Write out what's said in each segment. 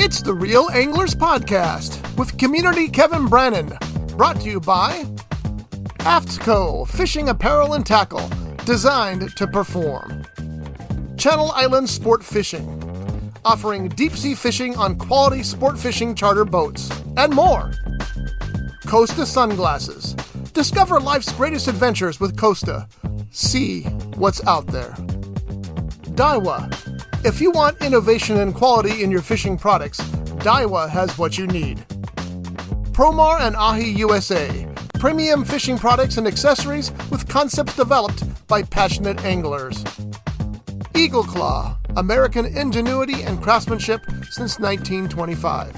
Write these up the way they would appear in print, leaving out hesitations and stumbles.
It's the Real Anglers Podcast with community Kevin Brannon, brought to you by AFTCO Fishing Apparel and Tackle, designed to perform. Channel Islands Sport Fishing, offering deep-sea fishing on quality sport fishing charter boats, and more. Costa Sunglasses. Discover life's greatest adventures with Costa. See what's out there. Daiwa. If you want innovation and quality in your fishing products, Daiwa has what you need. Promar and Ahi USA. Premium fishing products and accessories with concepts developed by passionate anglers. Eagle Claw. American ingenuity and craftsmanship since 1925.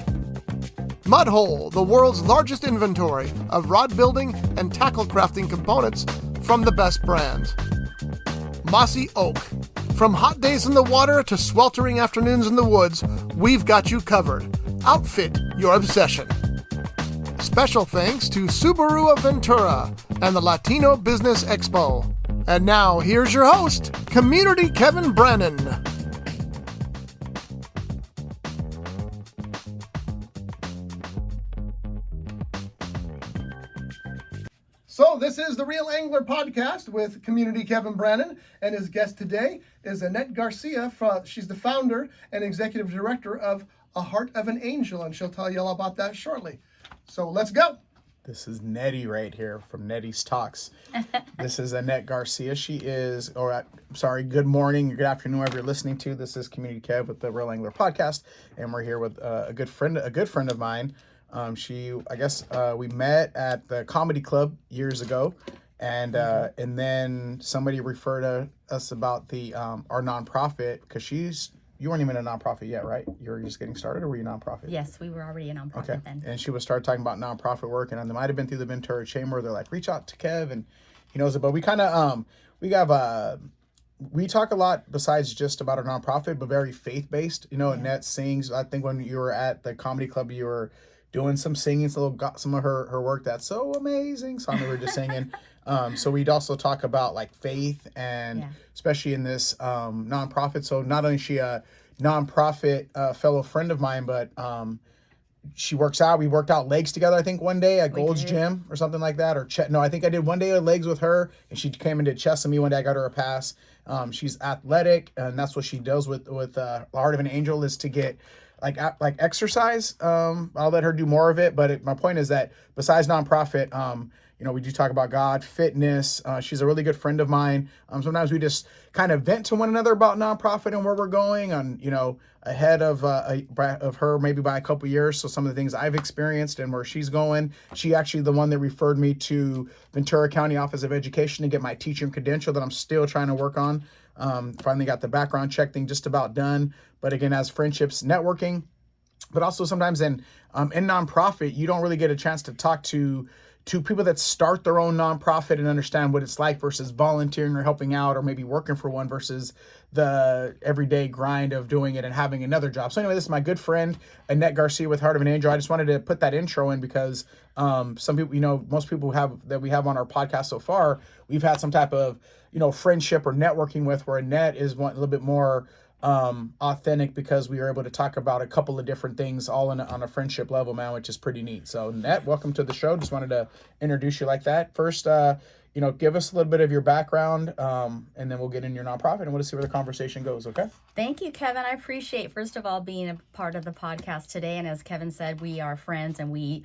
Mudhole, the world's largest inventory of rod building and tackle crafting components from the best brands. Mossy Oak. From hot days in the water to sweltering afternoons in the woods, we've got you covered. Outfit your obsession. Special thanks to Subaru of Ventura and the Latino Business Expo. And now, here's your host, Community Kevin Brannon. So this is the Real Angler Podcast with community Kevin Brannon, and his guest today is Annette Garcia. She's the founder and executive director of A Heart of an Angel, and she'll tell you all about that shortly. So let's go. This is Nettie right here from Nettie's Talks. This is Annette Garcia. Good morning, good afternoon, wherever you're listening to. This is Community Kev with the Real Angler Podcast, and we're here with a good friend of mine. We met at the comedy club years ago, and then somebody referred to us about the our nonprofit, because you weren't even a nonprofit yet, right? You were just getting started, or were you a nonprofit? Yes, we were already a nonprofit then. And she would start talking about nonprofit work, and they might have been through the Ventura Chamber. They're like, reach out to Kev, and he knows it. But we kind of we talk a lot besides just about our nonprofit, but very faith-based. Annette sings. I think when you were at the comedy club, you were doing some singing, got some of her work that's so amazing. So we were just singing. So we'd also talk about like faith, and especially in this nonprofit. So not only is she a nonprofit fellow friend of mine, but she works out. We worked out legs together, I think, one day at Gold's Gym or something like that. I think I did one day of legs with her, and she came and did chest with me one day. I got her a pass. She's athletic, and that's what she does with the Heart of an Angel, is to get like exercise. I'll let her do more of it, but my point is that besides nonprofit, we do talk about God, fitness. She's a really good friend of mine. Sometimes we just kind of vent to one another about nonprofit and where we're going, ahead of her maybe by a couple years. So some of the things I've experienced and where she's going. She actually the one that referred me to Ventura County Office of Education to get my teaching credential that I'm still trying to work on. Finally got the background check thing just about done. But again, as friendships, networking, but also sometimes in nonprofit, you don't really get a chance to talk to people that start their own nonprofit and understand what it's like versus volunteering or helping out or maybe working for one versus the everyday grind of doing it and having another job. So anyway, this is my good friend, Annette Garcia with Heart of an Angel. I just wanted to put that intro in because some people, most people that we have on our podcast so far, we've had some type of, friendship or networking with, where Annette is a little bit more authentic, because we were able to talk about a couple of different things all on a friendship level, man, which is pretty neat. So Annette, welcome to the show. Just wanted to introduce you like that. First, give us a little bit of your background, and then we'll get in your nonprofit and we'll see where the conversation goes. Okay. Thank you, Kevin. I appreciate, first of all, being a part of the podcast today. And as Kevin said, we are friends, and we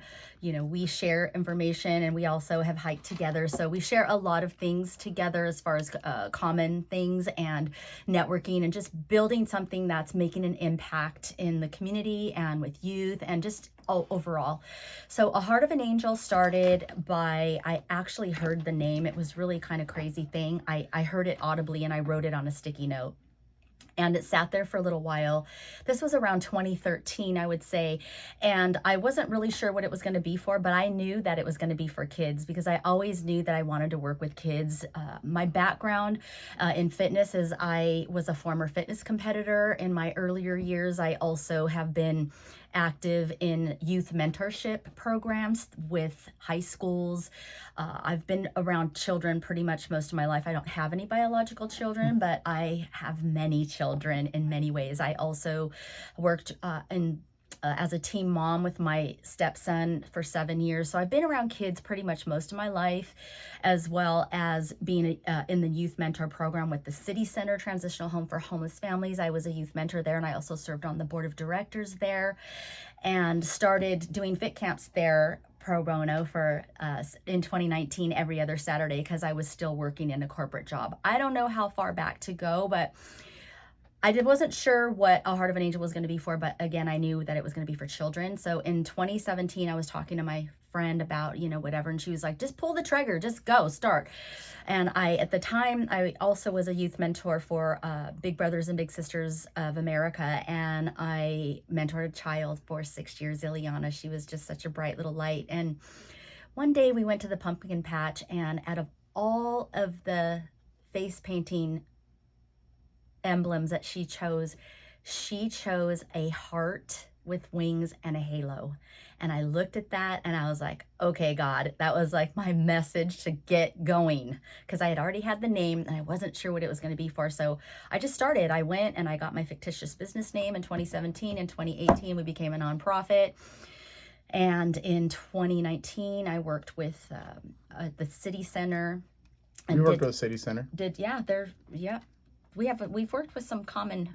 share information, and we also have hiked together. So we share a lot of things together as far as common things and networking and just building something that's making an impact in the community and with youth and just overall. So A Heart of an Angel started I actually heard the name. It was really kind of crazy thing. I heard it audibly, and I wrote it on a sticky note. And it sat there for a little while. This was around 2013, I would say. And I wasn't really sure what it was going to be for, but I knew that it was going to be for kids, because I always knew that I wanted to work with kids. My background in fitness is I was a former fitness competitor. In my earlier years, I also have been active in youth mentorship programs with high schools. I've been around children pretty much most of my life. I don't have any biological children, but I have many children in many ways. I also worked in as a teen mom with my stepson for 7 years. So I've been around kids pretty much most of my life, as well as being in the youth mentor program with the City Center Transitional Home for Homeless Families. I was a youth mentor there, and I also served on the board of directors there, and started doing fit camps there pro bono for in 2019 every other Saturday, because I was still working in a corporate job. I don't know how far back to go, but I wasn't sure what A Heart of an Angel was going to be for, but again, I knew that it was going to be for children. So in 2017, I was talking to my friend about, whatever, and she was like, just pull the trigger, just go, start. And at the time, I also was a youth mentor for Big Brothers and Big Sisters of America, and I mentored a child for 6 years, Ileana. She was just such a bright little light. And one day we went to the pumpkin patch, and out of all of the face painting emblems that she chose a heart with wings and a halo. And I looked at that and I was like, okay, God, that was like my message to get going, because I had already had the name and I wasn't sure what it was going to be for. So I just started. I went and I got my fictitious business name in 2017. In 2018, we became a nonprofit. And in 2019, I worked with the City Center. And we worked with the City Center. We've worked with some common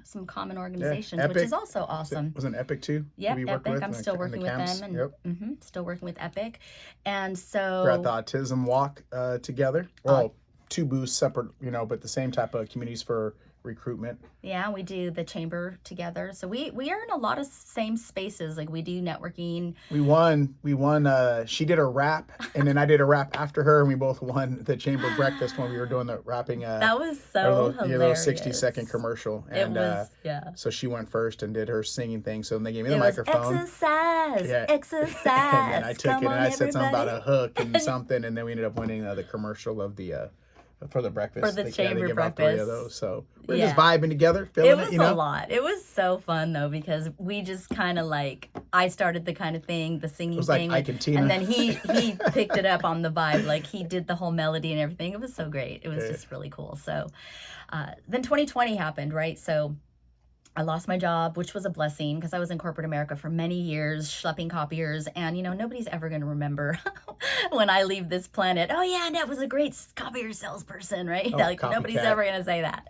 organizations, Epic, which is also awesome. Was it Epic too? Yeah, Epic. I'm still working with them, and still working with Epic. And so we're at the Autism Walk together. Well, two booths separate, but the same type of communities for recruitment. Yeah, we do the chamber together. So we are in a lot of same spaces. Like, we do networking. We won. She did a rap, and then I did a rap after her, and we both won the chamber breakfast when we were doing the rapping. That was so hilarious. Little 60-second commercial. And, it was, yeah. So she went first and did her singing thing. So then they gave me the it microphone. Exercise. And then I took it and I said something about a hook and something, and then we ended up winning the commercial of the for the breakfast. For the chamber give breakfast. Out 3 of those. So we're just vibing together, feeling it. It was a lot. It was so fun though, because we just kind of I started the kind of thing, the singing it was thing, like Ike and Tina. And then he picked it up on the vibe. Like, he did the whole melody and everything. It was so great. It was just really cool. So then 2020 happened, right? So I lost my job, which was a blessing, because I was in corporate America for many years, schlepping copiers. And, nobody's ever going to remember when I leave this planet, oh, yeah, Annette was a great copier salesperson, right? Nobody's ever going to say that.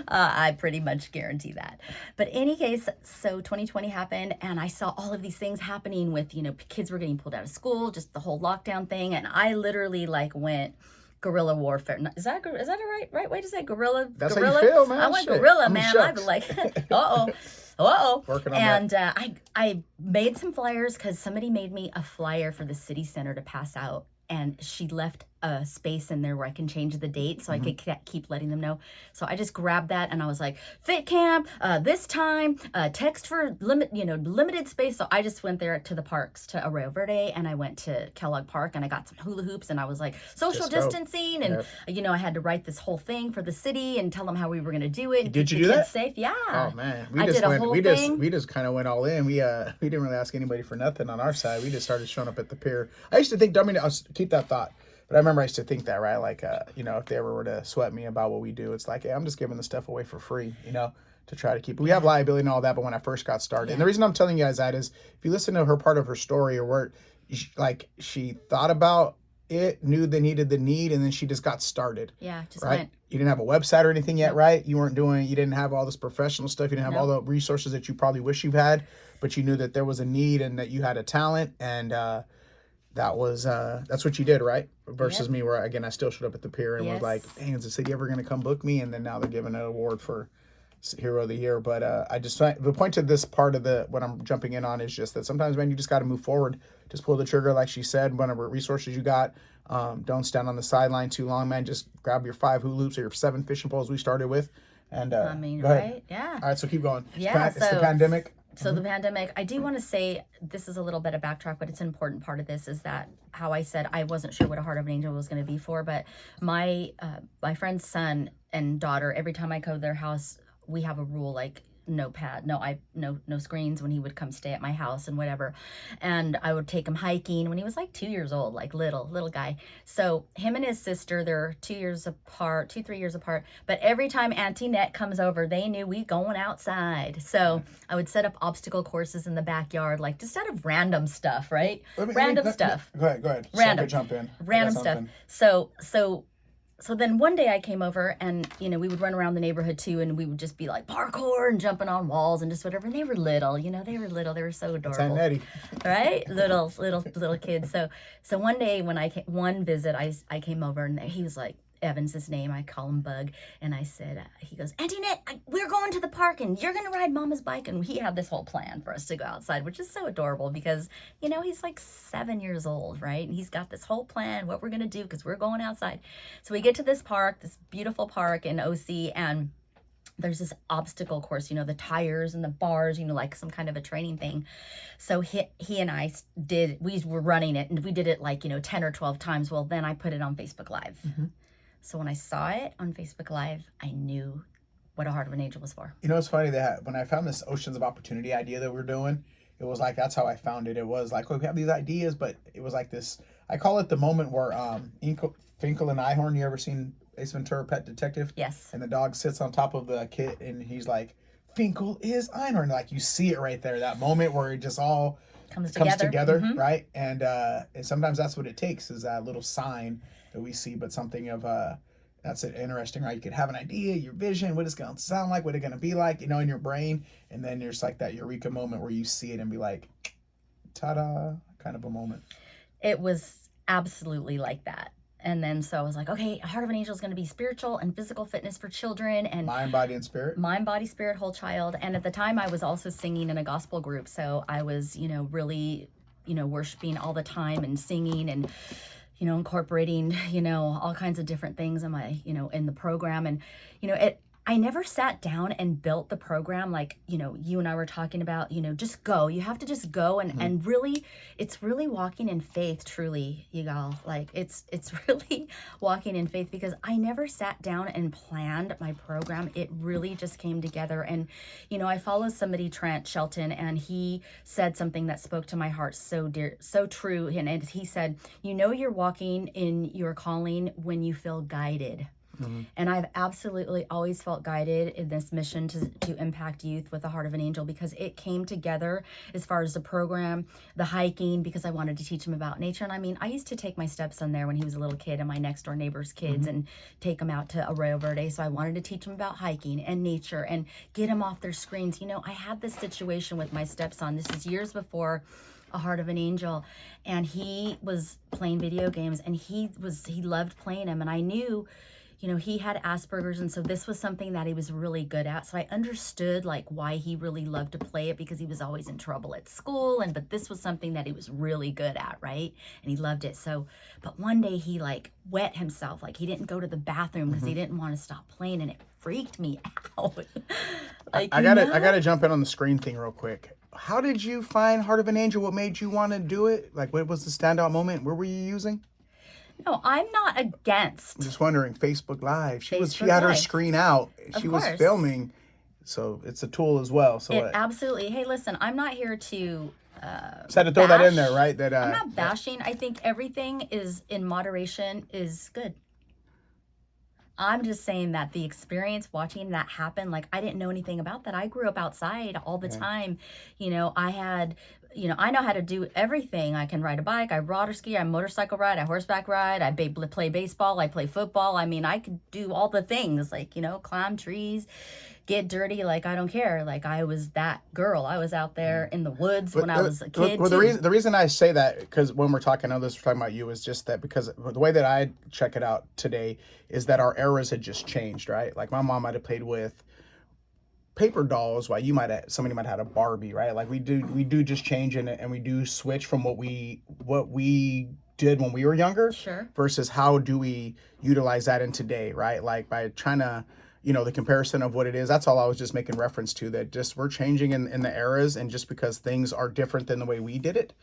I pretty much guarantee that. But in any case, so 2020 happened, and I saw all of these things happening with, kids were getting pulled out of school, just the whole lockdown thing. And I literally went guerrilla warfare. Is that a right way to say guerrilla? That's guerrilla? How you feel, man. I went guerrilla, man. I'd be like, uh-oh. Working on and that. I made some flyers, because somebody made me a flyer for the City Center to pass out, and she left a space in there where I can change the date, so I could keep letting them know. So I just grabbed that and I was like, fit camp, this time, text for limited space. So I just went there to the parks, to Arroyo Verde, and I went to Kellogg Park, and I got some hula hoops, and I was like, social distancing, and I had to write this whole thing for the city and tell them how we were going to do it. Did you do that? Safe. Yeah. Oh man, we just kind of went all in. We didn't really ask anybody for nothing on our side. We just started showing up at the pier. I used to think, I'll keep that thought. But I remember I used to think that, right? Like, if they ever were to sweat me about what we do, it's like, hey, I'm just giving the stuff away for free, to try to keep. We have liability and all that, but when I first got started, and the reason I'm telling you guys that is, if you listen to her part of her story, or where, she thought about it, knew they needed the need, and then she just got started. Yeah, just right. Went. You didn't have a website or anything yet, right? You didn't have all this professional stuff. You didn't have all the resources that you probably wish you've had, but you knew that there was a need and that you had a talent, and that's what you did, right? Versus me, where again I still showed up at the pier and was like, dang, is the city ever gonna come book me? And then now they're giving an award for Hero of the Year. But the point to this part of what I'm jumping in on is just that sometimes, man, you just got to move forward. Just pull the trigger, like she said. Whatever resources you got, don't stand on the sideline too long, man. Just grab your 5 hula hoops or your 7 fishing poles we started with, and go ahead. Right? Yeah. All right, so keep going. Yeah, it's the pandemic. So the pandemic, I do want to say, this is a little bit of backtrack, but it's an important part of this, is that how I said I wasn't sure what A Heart of an Angel was going to be for, but my friend's son and daughter, every time I go to their house, we have a rule, like, no pad, no screens when he would come stay at my house and whatever. And I would take him hiking when he was like 2 years old, like little guy. So him and his sister, they're 3 years apart. But every time Auntie Net comes over, they knew we going outside. So I would set up obstacle courses in the backyard, like just out of random stuff, right? Random stuff. Go ahead. Random. So I could jump in. Random stuff. So then one day I came over and, you know, we would run around the neighborhood too, and we would just be like parkour and jumping on walls and just whatever. And they were little, you know, they were so adorable. Annette. Right? Little kids. So one day when one visit, I came over and he was like, Evan's his name. I call him Bug. And I said, he goes, Auntie Net, we're going to the park and you're going to ride Mama's bike. And he had this whole plan for us to go outside, which is so adorable because, you know, he's like 7 years old, right? And he's got this whole plan, what we're going to do because we're going outside. So we get to this park, this beautiful park in OC, and there's this obstacle course, you know, the tires and the bars, you know, like some kind of a training thing. So he and I we were running it and we did it like, you know, 10 or 12 times. Well, then I put it on Facebook Live. Mm-hmm. So when I saw it on Facebook Live, I knew what a Heart of an Angel was for. You know, it's funny that when I found this Oceans of Opportunity idea that we're doing, it was like, that's how I found it. It was like, oh, we have these ideas, but it was like this, I call it the moment where Finkel and Einhorn, you ever seen Ace Ventura Pet Detective? Yes. And the dog sits on top of the kit and he's like, Finkel is Einhorn. Like you see it right there, that moment where it just all comes together, mm-hmm. Right? And sometimes that's what it takes, is that little sign that we see, but something of that's interesting, right? You could have an idea, your vision, what it's going to sound like, what it's going to be like, you know, in your brain, and then there's like that eureka moment where you see it and be like, ta-da, kind of a moment. It was absolutely like that. And then so I was like, okay, Heart of an Angel is going to be spiritual and physical fitness for children, and mind, body, and spirit. Mind, body, spirit, whole child. And at the time I was also singing in a gospel group, so I was, you know, really, you know, worshiping all the time and singing and, you know, incorporating, you know, all kinds of different things in my, you know, in the program. And, you know, I never sat down and built the program like, you know, you and I were talking about, you know, just go. You have to just go and, mm-hmm. and really, it's really walking in faith, truly, Yigal. Like, it's really walking in faith, because I never sat down and planned my program. It really just came together. And, you know, I follow somebody, Trent Shelton, and he said something that spoke to my heart so dear, so true. And he said, you know, you're walking in your calling when you feel guided. Mm-hmm. And I've absolutely always felt guided in this mission to impact youth with the Heart of an Angel, because it came together as far as the program, the hiking, because I wanted to teach him about nature. And I mean, I used to take my stepson there when he was a little kid and my next door neighbor's kids, mm-hmm. and take him out to Arroyo Verde. So I wanted to teach him about hiking and nature and get him off their screens. You know, I had this situation with my stepson. This is years before A Heart of an Angel, and he was playing video games, and he loved playing them. And I knew, you know, he had Asperger's, and so this was something that he was really good at. So I understood like why he really loved to play it, because he was always in trouble at school, but this was something that he was really good at, right? And he loved it. So, but one day he like wet himself, like he didn't go to the bathroom because, mm-hmm. he didn't want to stop playing, and it freaked me out. Like, I gotta jump in on the screen thing real quick. How did you find Heart of an Angel? What made you want to do it? Like, what was the standout moment? Where were you using? No, I'm not against. I'm just wondering, Facebook Live. She had her screen out. She was filming, so it's a tool as well. So absolutely. Hey, listen, I'm not here to. Just had to throw that in there, right? That I'm not bashing. I think everything is in moderation is good. I'm just saying that the experience watching that happen, like I didn't know anything about that. I grew up outside all the time. You know, I know how to do everything. I can ride a bike, I water ski, I motorcycle ride, I horseback ride, I play baseball, I play football. I mean, I could do all the things, like, you know, climb trees, get dirty, like I don't care. Like I was that girl. I was out there in the woods when I was a kid. Well, the reason I say that, because when we're talking about you, is just that because the way that I check it out today is that our eras had just changed, right? Like my mom might have played with paper dolls, while somebody might have had a Barbie, right? Like we do just change in it, and we do switch from what we did when we were younger, sure, versus how do we utilize that in today, right? Like by trying to, you know, the comparison of what it is. That's all I was just making reference to, that just we're changing in the eras, and just because things are different than the way we did it,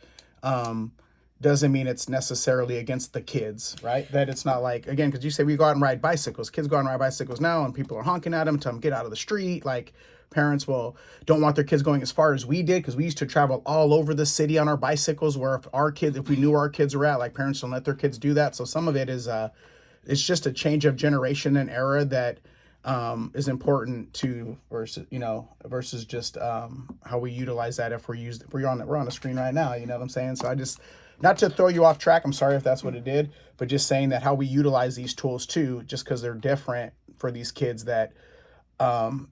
doesn't mean it's necessarily against the kids, right? That it's not like, again, because you say we go out and ride bicycles. Kids go out and ride bicycles now, and people are honking at them, tell them get out of the street. Like parents don't want their kids going as far as we did, because we used to travel all over the city on our bicycles, where if we knew where our kids were at, like parents don't let their kids do that. So some of it is, it's just a change of generation and era that is important to versus just how we utilize that if we're on the screen right now. You know what I'm saying? So I just, not to throw you off track, I'm sorry if that's what it did, but just saying that how we utilize these tools too, just because they're different for these kids, that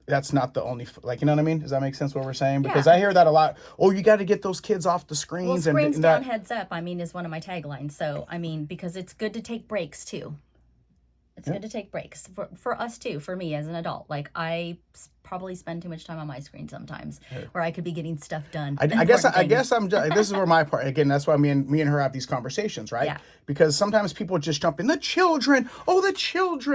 that's not the only, like, you know what I mean? Does that make sense what we're saying? Because I hear that a lot. Oh, you got to get those kids off the screens. Well, screens and down, heads up, I mean, is one of my taglines. So, I mean, because it's good to take breaks too. It's good to take breaks for us too, for me as an adult. Like I probably spend too much time on my screen sometimes, where I could be getting stuff done. I guess this is where my part, again, that's why me and her have these conversations, right? Yeah. Because sometimes people just jump in, the children,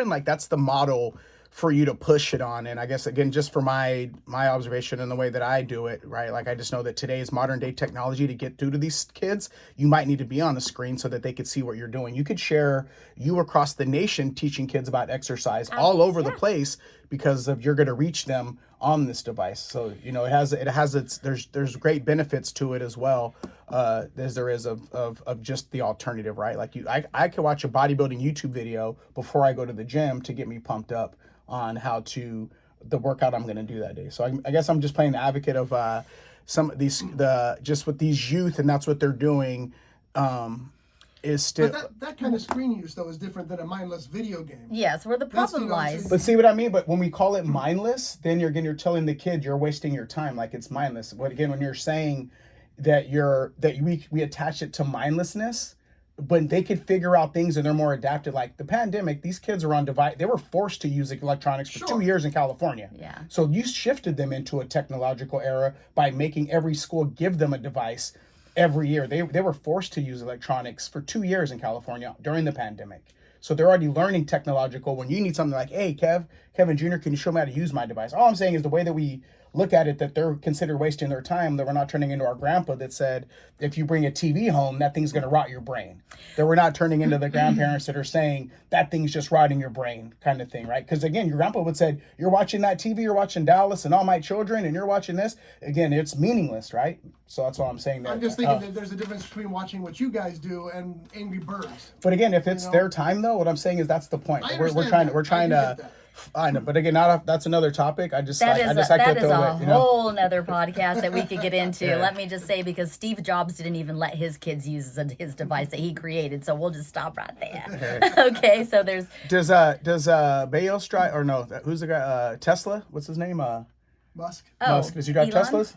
like that's the model for you to push it on. And I guess, again, just for my observation and the way that I do it, right? Like, I just know that today's modern day technology, to get through to these kids, you might need to be on the screen so that they could see what you're doing. You could share you across the nation teaching kids about exercise all over the place, because of you're going to reach them on this device. So, you know, there's great benefits to it as well, as there is of just the alternative, right? Like I could watch a bodybuilding YouTube video before I go to the gym to get me pumped up on the workout I'm going to do that day. So I guess I'm just playing the advocate of some of these, just with these youth, and that's what they're doing, is still. But that kind of screen use, though, is different than a mindless video game. Yes, where the problem lies. But see what I mean? But when we call it mindless, then you're telling the kid you're wasting your time, like it's mindless. But again, when you're saying that we attach it to mindlessness, when they could figure out things and they're more adapted, like the pandemic, these kids are on device. They were forced to use electronics for 2 years in California. Yeah. So you shifted them into a technological era by making every school give them a device every year. They were forced to use electronics for 2 years in California during the pandemic. So they're already learning technological. When you need something like, hey, Kevin Jr., can you show me how to use my device? All I'm saying is the way that we look at it, that they're considered wasting their time, that we're not turning into our grandpa that said, if you bring a TV home, that thing's going to rot your brain. That we're not turning into the grandparents that are saying that thing's just rotting your brain, kind of thing, right? Because again, your grandpa would say, you're watching that TV, you're watching Dallas and All My Children, and you're watching this. Again, it's meaningless, right? So that's all I'm saying. I'm just thinking that there's a difference between watching what you guys do and Angry Birds. But again, if it's their time, though, what I'm saying is that's the point. We're trying to. I know, but again, that's another topic. That is a whole nother podcast that we could get into. Let me just say, because Steve Jobs didn't even let his kids use his device that he created, so we'll just stop right there. Okay, so there's does Bezos drive, or no? Who's the guy? Tesla? What's his name? Musk. Musk. Does he drive Elon? Teslas?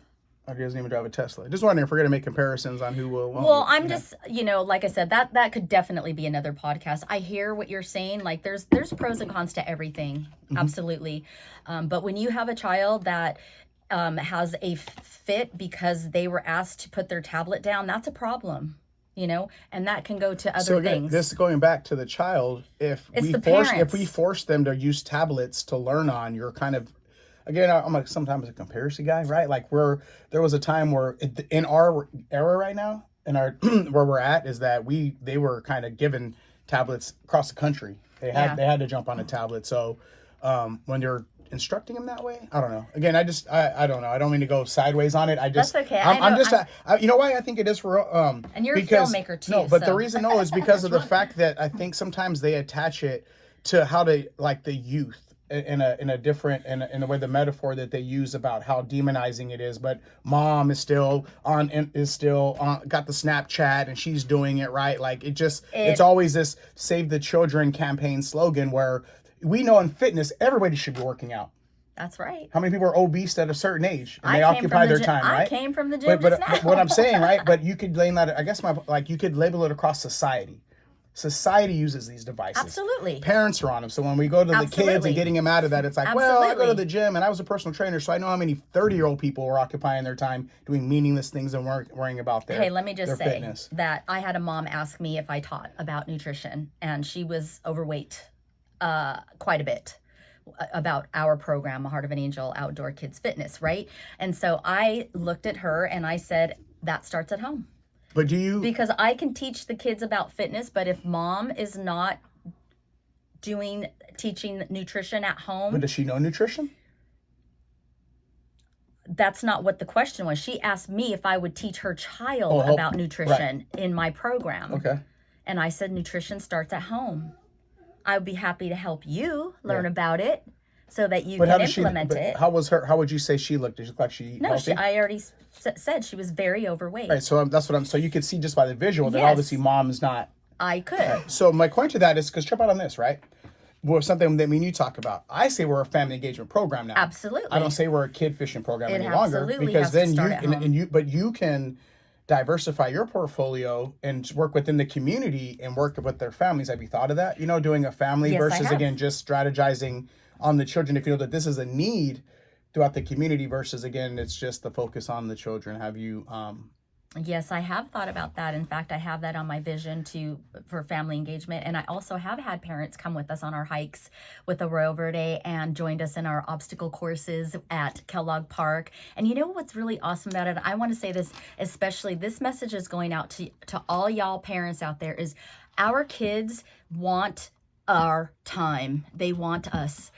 Or he doesn't even drive a Tesla. Just wondering if we're going to make comparisons on who will. Well, I'm just, like I said, that could definitely be another podcast. I hear what you're saying. Like there's pros and cons to everything. Mm-hmm. Absolutely. But when you have a child that has a fit because they were asked to put their tablet down, that's a problem. And that can go to other things. This is going back to the child. If we force them to use tablets to learn on, you're kind of. Again, I'm sometimes a comparison guy, right? Like there was a time where in our era right now, in our where we're at, is that they were kind of given tablets across the country. They had to jump on a tablet. So when you're instructing them that way, I don't know. Again, I don't know. I don't mean to go sideways on it. That's okay. You know why I think it is for and you're a filmmaker too. No, but the reason is because of the fact that I think sometimes they attach it to how to like the youth. In a different in the way the metaphor that they use about how demonizing it is, but mom is still got the Snapchat and she's doing it right. Like it's always this save the children campaign slogan where we know in fitness everybody should be working out. That's right. How many people are obese at a certain age and they occupy their time, right? I came from the gym but what I'm saying, right? But you could blame that. I guess you could label it across society. Society uses these devices. Absolutely. Parents are on them. So when we go to the kids and getting them out of that, it's like, well, I go to the gym and I was a personal trainer, so I know how many 30-year-old people were occupying their time doing meaningless things and worrying about their Hey, let me just say fitness. That I had a mom ask me if I taught about nutrition, and she was overweight quite a bit, about our program, Heart of an Angel Outdoor Kids Fitness, right? And so I looked at her and I said, that starts at home. But do you? Because I can teach the kids about fitness, but if mom is not teaching nutrition at home. But does she know nutrition? That's not what the question was. She asked me if I would teach her child about nutrition in my program. Okay. And I said, nutrition starts at home. I would be happy to help you learn about it so that you can implement it. How would you say she looked? Did she look like she healthy? I already said she was very overweight. Right. So so you could see just by the visual that obviously mom's not. I could. Right. So my point to that is, because trip out on this, right? Well, something that me and you talk about. I say we're a family engagement program now. Absolutely. I don't say we're a kid fishing program any longer, because then you can diversify your portfolio and work within the community and work with their families. Have you thought of that? Doing a family versus again just strategizing on the children. If you know that this is a need throughout the community versus again it's just the focus on the children. Have you? Yes, I have thought about that. In fact, I have that on my vision for family engagement. And I also have had parents come with us on our hikes with Arroyo Verde and joined us in our obstacle courses at Kellogg Park. And you know what's really awesome about it? I want to say this, especially this message is going out to all y'all parents out there, is our kids want our time. They want us.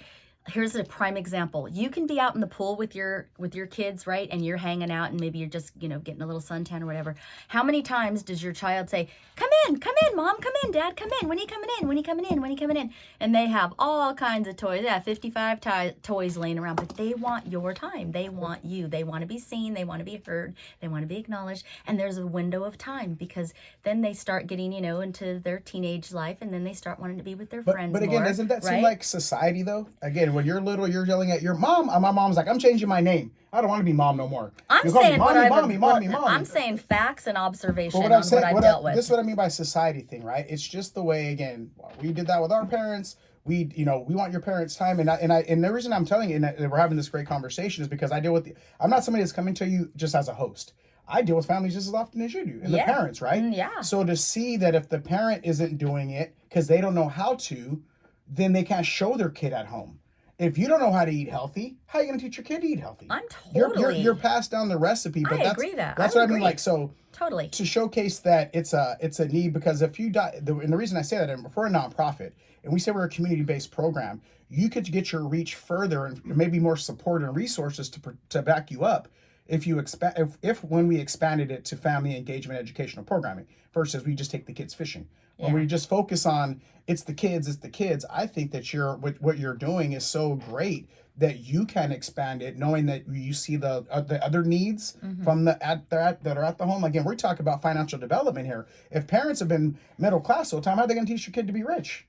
Here's a prime example. You can be out in the pool with your kids, right? And you're hanging out and maybe you're just, getting a little suntan or whatever. How many times does your child say, come in, mom, come in, dad, come in. When are you coming in? When are you coming in? When are you coming in? And they have all kinds of toys. They have 55 toys laying around, but they want your time. They want you. They want to be seen. They want to be heard. They want to be acknowledged. And there's a window of time, because then they start getting, into their teenage life, and then they start wanting to be with their friends. But again, doesn't that seem like society though? Again, when you're little, you're yelling at your mom. My mom's like, I'm changing my name. I don't want to be mom no more. I'm saying mommy. I'm saying facts and observation on what I've dealt with. This is what I mean by society thing, right? It's just the way, again, we did that with our parents. We want your parents' time. And the reason I'm telling you that we're having this great conversation is because I'm not somebody that's coming to you just as a host. I deal with families just as often as you do, and the parents, right? Yeah. So to see that if the parent isn't doing it because they don't know how to, then they can't show their kid at home. If you don't know how to eat healthy, how are you going to teach your kid to eat healthy? I'm totally. You're passed down the recipe, but I agree that. That's what I mean. Like, so totally to showcase that it's a need, because if you and the reason I say that, if we're a nonprofit and we say we're a community-based program, you could get your reach further and maybe more support and resources to back you up. If when we expanded it to family engagement educational programming versus we just take the kids fishing. When we just focus on it's the kids, I think that what you're doing is so great that you can expand it, knowing that you see the other needs from that are at the home. Again, we're talking about financial development here. If parents have been middle class all the time, how are they going to teach your kid to be rich?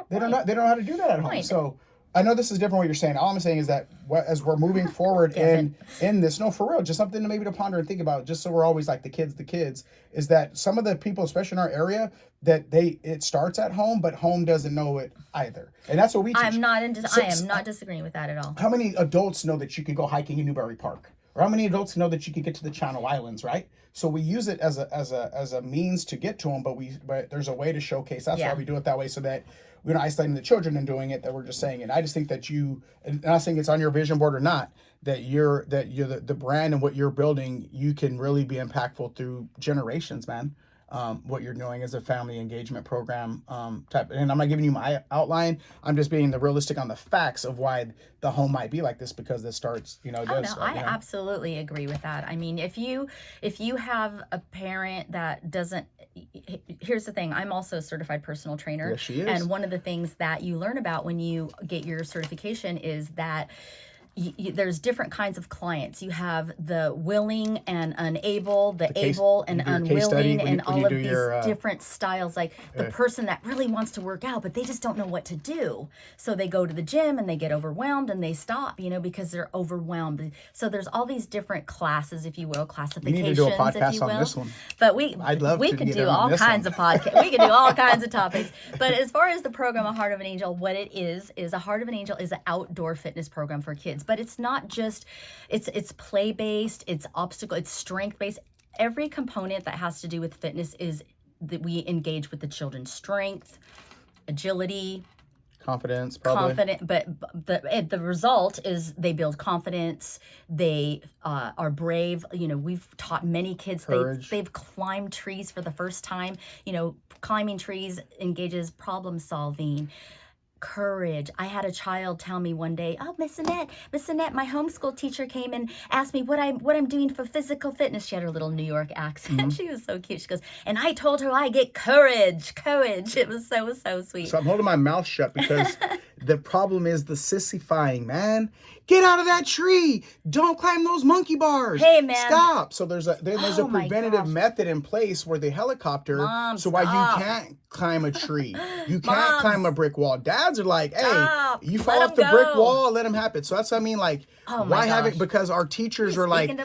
They don't know how to do that at home. So I know this is different what you're saying. All I'm saying is that as we're moving forward in this, no, for real, just something to maybe to ponder and think about, just so we're always like the kids, is that some of the people, especially in our area, that it starts at home, but home doesn't know it either. And that's what we teach. I am not disagreeing with that at all. How many adults know that you can go hiking in Newberry Park? Or how many adults know that you can get to the Channel Islands, right? So we use it as a means to get to them, but there's a way to showcase. That's why we do it that way, so that we're not isolating the children and doing it, that we're just saying it. I just think that and I'm not saying it's on your vision board or not, that you're the brand and what you're building, you can really be impactful through generations, man. What you're doing is a family engagement program type, and I'm not giving you my outline. I'm just being realistic on the facts of why the home might be like this, because this starts, I absolutely agree with that. I mean, if you have a parent that doesn't, here's the thing. I'm also a certified personal trainer. Yes, she is. And one of the things that you learn about when you get your certification is that there's different kinds of clients. You have the willing and unable, the able and unwilling, and all of these different styles. Like the person that really wants to work out, but they just don't know what to do. So they go to the gym and they get overwhelmed and they stop, because they're overwhelmed. So there's all these different classes, if you will, classifications. We need to do a podcast on this one. But we could do all kinds of podcasts. We could do all kinds of topics. But as far as the program, A Heart of an Angel, what it is A Heart of an Angel is an outdoor fitness program for kids. But it's not just, it's play-based, it's strength-based. Every component that has to do with fitness is that we engage with the children's strength, agility, Confidence, probably. Confident, but the result is they build confidence. They are brave. You know, we've taught many kids they've climbed trees for the first time. You know, climbing trees engages problem solving. Courage. I had a child tell me one day, "Oh, Miss Annette, my homeschool teacher came and asked me what I'm doing for physical fitness." She had her little New York accent. Mm-hmm. She was so cute. She goes, "And I told her I get courage." It was so sweet. So I'm holding my mouth shut because the problem is the sissifying, man. Get out of that tree. Don't climb those monkey bars. Hey, man. Stop. So there's a preventative method in place where the helicopter, Mom, so why you can't climb a tree. You can't climb a brick wall. Dads are like, hey, you fall off the brick wall, let them happen. So that's what I mean, like, why have it? Because our teachers are like,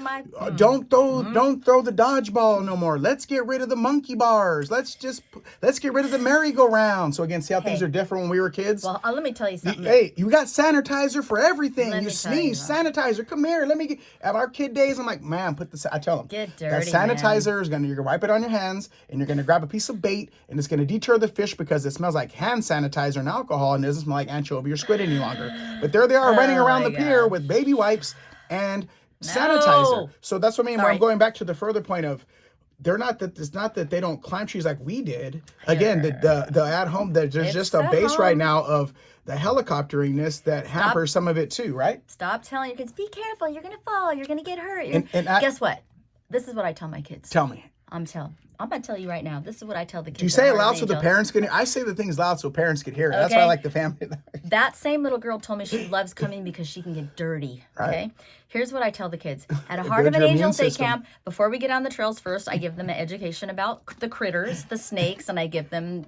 don't throw the dodgeball no more. Let's get rid of the monkey bars. Let's get rid of the merry-go-round. So again, see how things are different when we were kids? Well, let me tell you something. Hey, you got sanitizer for everything. You sneeze, sanitizer. Come here. Let me get. At our kid days, I'm like, man, I tell them, get dirty. That sanitizer is you're gonna wipe it on your hands, and you're gonna grab a piece of bait, and it's gonna deter the fish because it smells like hand sanitizer and alcohol, and it doesn't smell like anchovy or squid any longer. But there they are running around the pier with baby wipes and sanitizer. So that's what I mean. When I'm going back to the further point of, it's not that they don't climb trees like we did. Again, the at home, there's just a base right now of the helicopteriness that hampers some of it too, right? Stop telling your kids, be careful, you're going to fall, you're going to get hurt. And guess what? This is what I tell my kids. Tell me. I'm going to tell you right now. This is what I tell the kids. Do you say it loud so the parents can hear? I say the things loud so parents can hear it. Okay. That's why I like the family. That same little girl told me she loves coming because she can get dirty. Okay. Right. Here's what I tell the kids. At a Heart of an Angel Day camp, before we get on the trails first, I give them an education about the critters, the snakes, and I give them,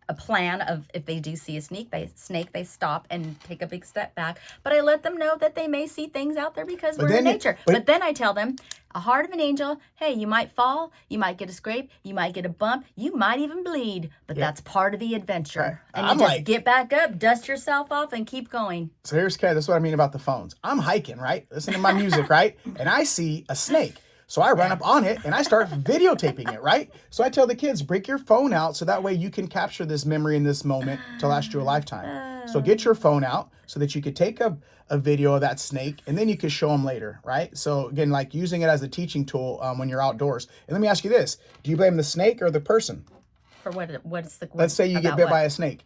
a plan of if they do see a snake, they stop and take a big step back. But I let them know that they may see things out there because we're in nature. But then I tell them, a heart of an angel, hey, you might fall, you might get a scrape, you might get a bump, you might even bleed, but that's part of the adventure. Right. And you just get back up, dust yourself off, and keep going. So here's Kev, that's what I mean about the phones. I'm hiking, right? Listening to my music, right? And I see a snake. So I run up on it and I start videotaping it, right? So I tell the kids, break your phone out so that way you can capture this memory in this moment to last you a lifetime. So get your phone out so that you could take a video of that snake and then you could show them later, right? So again, like using it as a teaching tool when you're outdoors. And let me ask you this. Do you blame the snake or the person? For what's the... Let's say you get bit by a snake.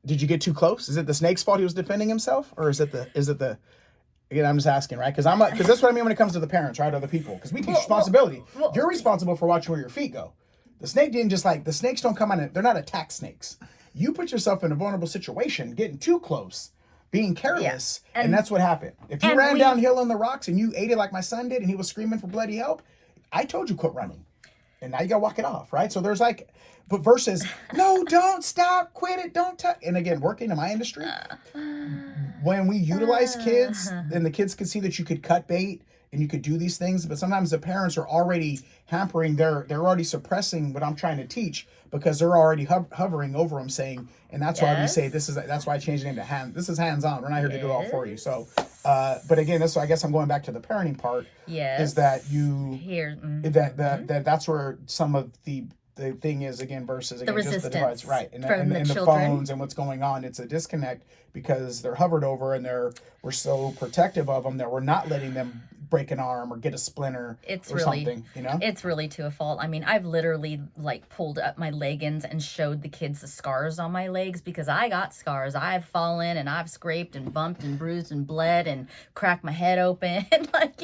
Did you get too close? Is it the snake's fault he was defending himself? Or is it the again, I'm just asking, right? Because that's what I mean when it comes to the parents, right? Other people. Because we teach responsibility. You're responsible for watching where your feet go. The snake didn't the snakes don't come on, they're not attack snakes. You put yourself in a vulnerable situation, getting too close, being careless, and that's what happened. If you ran downhill on the rocks and you ate it like my son did and he was screaming for bloody help, I told you quit running. And now you gotta walk it off, right? So there's but versus, no, don't stop, quit it, don't touch. And again, working in my industry, when we utilize kids, then the kids can see that you could cut bait and you could do these things, but sometimes the parents are already hampering, they're already suppressing what I'm trying to teach because they're already hovering over them saying, and that's why we say that's why I changed the name to this is hands-on. We're not here to do it all for you. So, but again, I guess I'm going back to the parenting part. Yes. Is that that's where some of the thing is again versus again, just the device, right? And the phones and what's going on. It's a disconnect because they're hovered over and we're so protective of them that we're not letting them break an arm or get a splinter something, It's really to a fault. I mean, I've literally pulled up my leggings and showed the kids the scars on my legs because I got scars. I've fallen and I've scraped and bumped and bruised and bled and cracked my head open. That's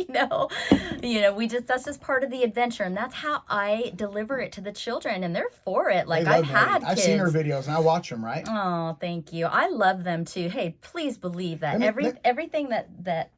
just part of the adventure. And that's how I deliver it to the children. And they're for it. I've seen her videos and I watch them, right? Oh, thank you. I love them too. Hey, please believe that everything that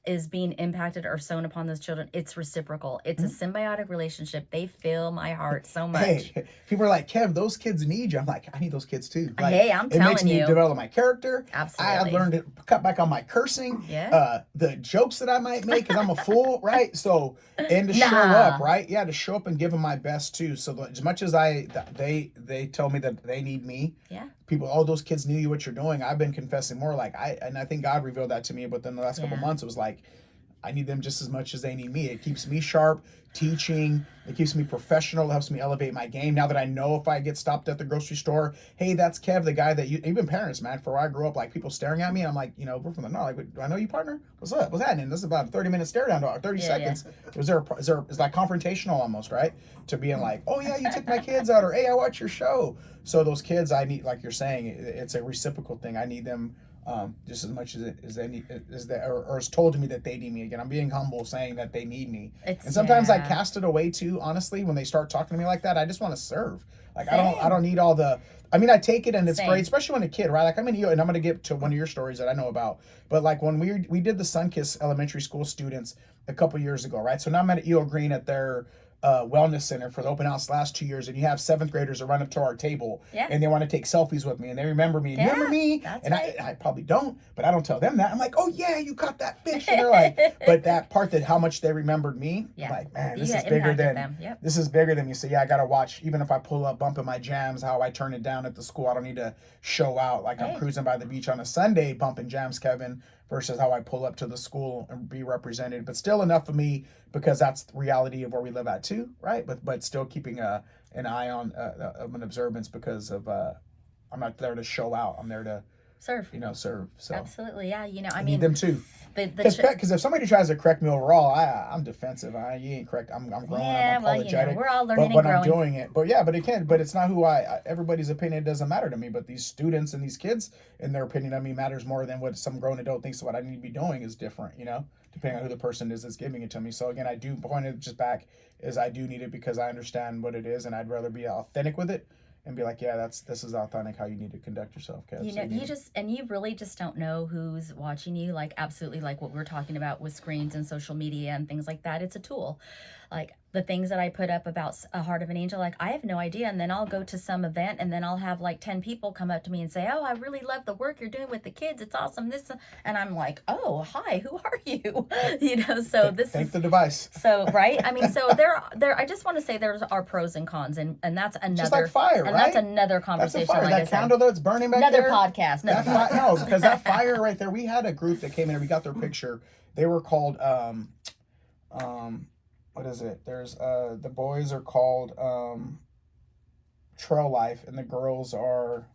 is being impacted or sown upon those children, it's reciprocal. It's a symbiotic relationship. They fill my heart so much. Hey, people are like, Kev, those kids need you. I'm like, I need those kids too. Hey, I'm telling you. It makes me develop my character. Absolutely. I've learned to cut back on my cursing. Yeah. The jokes that I might make because I'm a fool, right? So, and to show up, right? Yeah, to show up and give them my best too. So as much as they tell me that they need me. Yeah. People, all those kids knew what you're doing. I've been confessing more. And I think God revealed that to me. But then the last couple months, it was like, I need them just as much as they need me. It keeps me sharp, teaching. It keeps me professional. It helps me elevate my game. Now that I know if I get stopped at the grocery store, hey, that's Kev, the guy that you, even parents, man, for where I grew up, like people staring at me. I'm like, you know, we're from the north. Like, do I know you, partner? What's up? What's happening? This is about a 30-minute stare down, 30 seconds. Yeah. Is like confrontational almost, right? To being like, oh yeah, you took my kids out, or hey, I watch your show. So those kids, I need, like you're saying, it's a reciprocal thing. I need them just as much as they need, or is told to me that they need me. Again, I'm being humble, saying that they need me. And sometimes I cast it away too. Honestly, when they start talking to me like that, I just want to serve. Like Same. I don't need all the. I mean, I take it and it's Same. Great, especially when a kid, right? Like I'm in EO, and I'm gonna get to one of your stories that I know about. But like when we did the Sunkiss elementary school students a couple years ago, right? So now I'm at EO Green at their wellness center for the open house last 2 years, and you have 7th graders that run up to our table and they want to take selfies with me, and they remember me. You remember me? And right. I probably don't, but I don't tell them that. I'm like, oh yeah, you caught that fish. And they're like, but that part that how much they remembered me, I'm like, man, this is bigger than this is bigger than me. So yeah, I gotta watch. Even if I pull up bumping my jams, how I turn it down at the school. I don't need to show out like I'm cruising by the beach on a Sunday bumping jams, Kevin, versus how I pull up to the school and be represented. But still enough of me, because that's the reality of where we live at too, right? But still keeping an eye on of an observance, because of I'm not there to show out. I'm there to serve. You know, serve. So absolutely, yeah. You know, I mean, need them too. Because if somebody tries to correct me overall, I'm defensive. You ain't correct. I'm growing. I'm apologetic. Well, you know, we're all learning but and growing. I'm doing it. But yeah, but it's not who everybody's opinion doesn't matter to me. But these students and these kids, and their opinion of me matters more than what some grown adult thinks what I need to be doing is different, you know, depending on who the person is that's giving it to me. So again, I do point it just back is I do need it because I understand what it is, and I'd rather be authentic with it. And be like, yeah, this is authentic how you need to conduct yourself, Kev. You know, you really just don't know who's watching you. Like absolutely, like what we're talking about with screens and social media and things like that. It's a tool. Like the things that I put up about A Heart of an Angel, like I have no idea. And then I'll go to some event and then I'll have like 10 people come up to me and say, oh, I really love the work you're doing with the kids. It's awesome. And I'm like, oh, hi, who are you? You know, so thank the device. So, right. I mean, so there, I just want to say there's our pros and cons, and that's another, just like fire, and right? that's another conversation. That's a fire. That candle though, it's burning back another there. Podcast. No, because that fire right there, we had a group that came in and we got their picture. They were called, what is it? There's the boys are called Trail Life, and the girls are,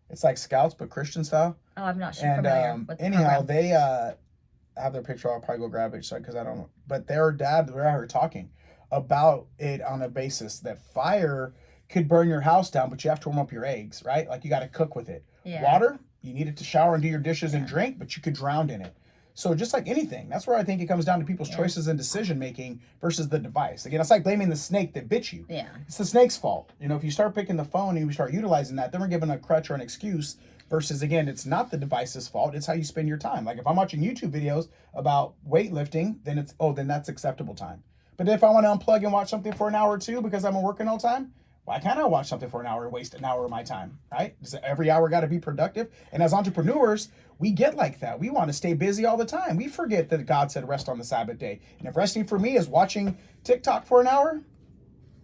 it's like Scouts but Christian style. Oh, I'm not sure. And anyhow, they have their picture. I'll probably go grab it because I don't know. But their dad, we heard talking about it on a basis that fire could burn your house down, but you have to warm up your eggs, right? Like you got to cook with it. Yeah. Water, you need it to shower and do your dishes and drink, but you could drown in it. So just like anything, that's where I think it comes down to people's choices and decision making versus the device. Again, it's like blaming the snake that bit you. Yeah. It's the snake's fault. You know, if you start picking the phone and you start utilizing that, then we're given a crutch or an excuse. Versus again, it's not the device's fault. It's how you spend your time. Like if I'm watching YouTube videos about weightlifting, then then that's acceptable time. But if I want to unplug and watch something for an hour or two because I'm working all the time, why can't I watch something for an hour and waste an hour of my time, right? Does every hour got to be productive? And as entrepreneurs, we get like that. We want to stay busy all the time. We forget that God said rest on the Sabbath day. And if resting for me is watching TikTok for an hour,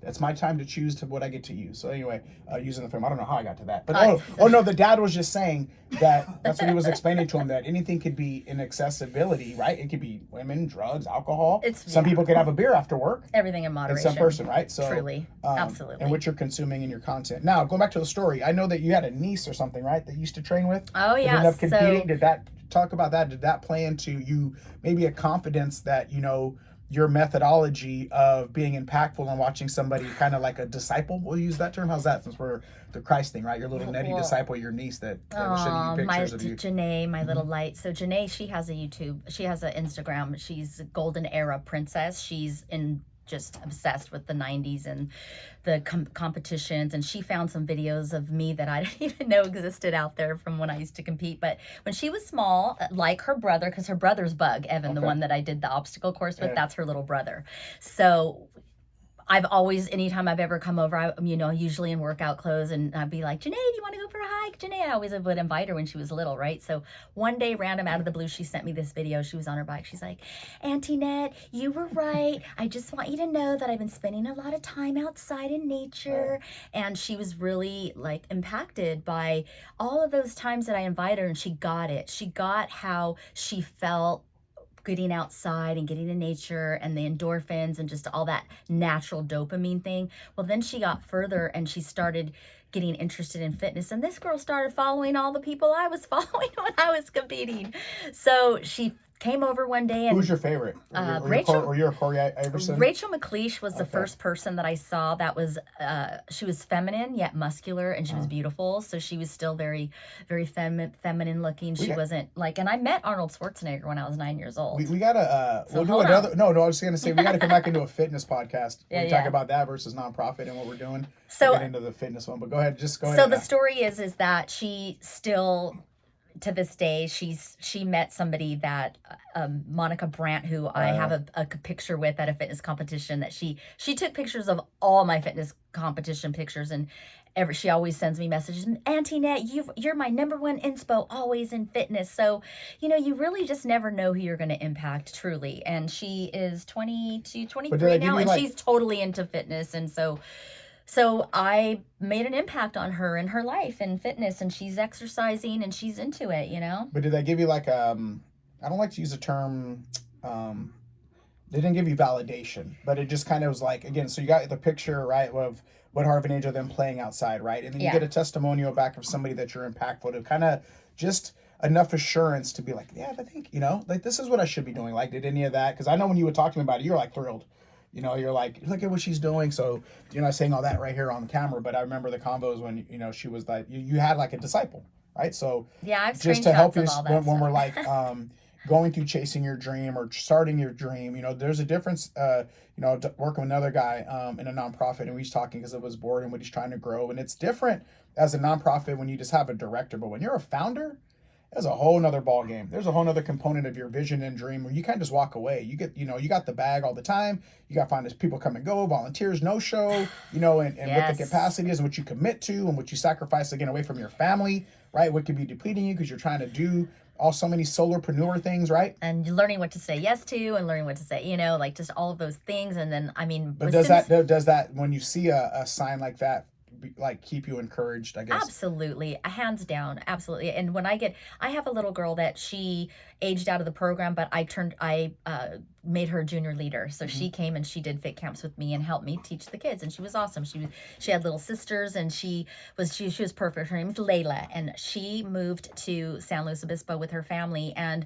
that's my time to choose to what I get to use. So anyway, using the film, I don't know how I got to that. But no, the dad was just saying that's what he was explaining to him, that anything could be an accessibility, right? It could be women, drugs, alcohol. Some people could have a beer after work. Everything in moderation. And some person, right? So truly, absolutely. And what you're consuming in your content. Now, going back to the story, I know that you had a niece or something, right? That you used to train with. Oh yeah. Ended up competing. Talk about that? Did that play into you maybe a confidence that, you know, your methodology of being impactful and watching somebody kind of like a disciple? We'll use that term. How's that? Since we're the Christ thing, right? Your little Nettie disciple, your niece that was sending you pictures of you. Janae, my little light. So Janae, she has a YouTube. She has an Instagram. She's a golden era princess. She's just obsessed with the 90s and the competitions, and she found some videos of me that I didn't even know existed out there from when I used to compete. But when she was small, like her brother, because her brother's Bug, Evan, the one that I did the obstacle course with, that's her little brother. So I've always, anytime I've ever come over, I'm, usually in workout clothes, and I'd be like, Janae, do you want to go for a hike? Janae, I always would invite her when she was little, right? So one day, random out of the blue, she sent me this video. She was on her bike. She's like, Auntie Nett, you were right. I just want you to know that I've been spending a lot of time outside in nature. And she was really like impacted by all of those times that I invited her, and she got it. She got how she felt getting outside and getting in nature and the endorphins and just all that natural dopamine thing. Well, then she got further and she started getting interested in fitness. And this girl started following all the people I was following when I was competing. So she came over one day and who's your favorite? Rachel. Or you're a Corey Iverson? Rachel McLeish was the first person that I saw that was, she was feminine yet muscular, and she was beautiful. So she was still very, very feminine looking. She wasn't like, and I met Arnold Schwarzenegger when I was 9 years old. We gotta, So we'll do hold another, no, I was gonna say, we gotta come back into a fitness podcast. Yeah, We yeah. talk about that versus nonprofit and what we're doing. So- We'll get into the fitness one, but go ahead, just go ahead. So the story is that she still, to this day, she met somebody that Monica Brandt, who I have a picture with at a fitness competition, that she took pictures of all my fitness competition pictures, and she always sends me messages, Auntie Net, you're my #1 inspo always in fitness. So you really just never know who you're going to impact truly. And she is 22, 23 now, and she's totally into fitness. And so I made an impact on her in her life and fitness, and she's exercising and she's into it, But did they give you like, I don't like to use the term, they didn't give you validation, but it just kind of was like, again, so you got the picture, right, of what Heart of an Angel, them playing outside, right? And then you get a testimonial back of somebody that you're impactful to, kind of just enough assurance to be like, yeah, I think, like this is what I should be doing. Like, did any of that? Because I know when you would talk to me about it, you were like thrilled. You're like, look at what she's doing. So you're not saying all that right here on the camera, but I remember the convos when, she was like, you had like a disciple, right? So yeah, I've just to help you when we're like, going through chasing your dream or starting your dream, there's a difference, working with another guy, in a nonprofit, and he's talking because of his board and what he's trying to grow. And it's different as a nonprofit when you just have a director, but when you're a founder, there's a whole nother ball game. There's a whole nother component of your vision and dream where you can't just walk away. You get, you got the bag all the time. You got to find people come and go, volunteers, no show, and what the capacity is and what you commit to and what you sacrifice again away from your family, right? What could be depleting you because you're trying to do so many solopreneur things, right? And you're learning what to say yes to and learning what to say, like just all of those things. And then, But does that, when you see a sign like that, like keep you encouraged, I guess? Absolutely. Hands down. Absolutely. And when I have a little girl that she aged out of the program, but I made her junior leader. So she came and she did fit camps with me and helped me teach the kids. And she was awesome. She had little sisters, and she was perfect. Her name is Layla, and she moved to San Luis Obispo with her family, and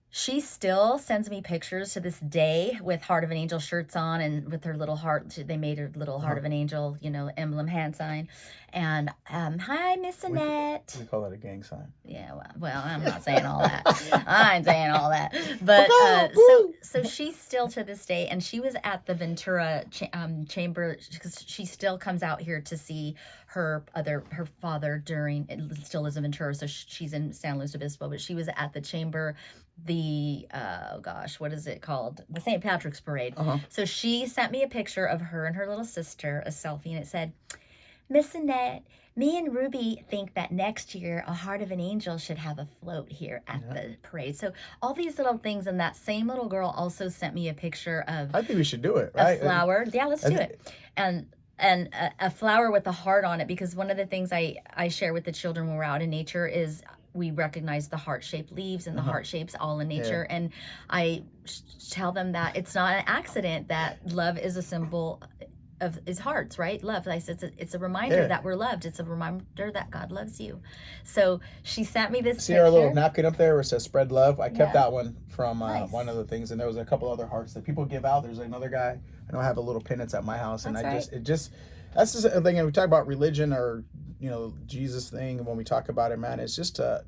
she still sends me pictures to this day with Heart of an Angel shirts on and with her little heart. They made her little Heart of an Angel, emblem hand sign. And hi, Miss Annette. We call that a gang sign. Yeah, well, I'm not saying all that. I ain't saying all that. But so she's still to this day, and she was at the Ventura chamber because she still comes out here to see her father still lives in Ventura, so she's in San Luis Obispo, but she was at the chamber, what is it called? The St. Patrick's Parade. So she sent me a picture of her and her little sister, a selfie, and it said, Miss Annette, me and Ruby think that next year a Heart of an Angel should have a float here at the parade. So all these little things, and that same little girl also sent me a picture of I think we should do it, right? A flower. Yeah, let's do it. And a flower with a heart on it, because one of the things I share with the children when we're out in nature is we recognize the heart-shaped leaves and the heart shapes all in nature. And I tell them that it's not an accident that love is a symbol of is hearts, right? Love. I said it's a reminder that we're loved. It's a reminder that God loves you. So she sent me this picture. Our little napkin up there where it says spread love. I kept that one from one of the things, and there was a couple other hearts that people give out. There's another guy. I know I have a little pin. It's at my house, and that's just a thing. And we talk about religion or Jesus thing, and when we talk about it, man, it's just to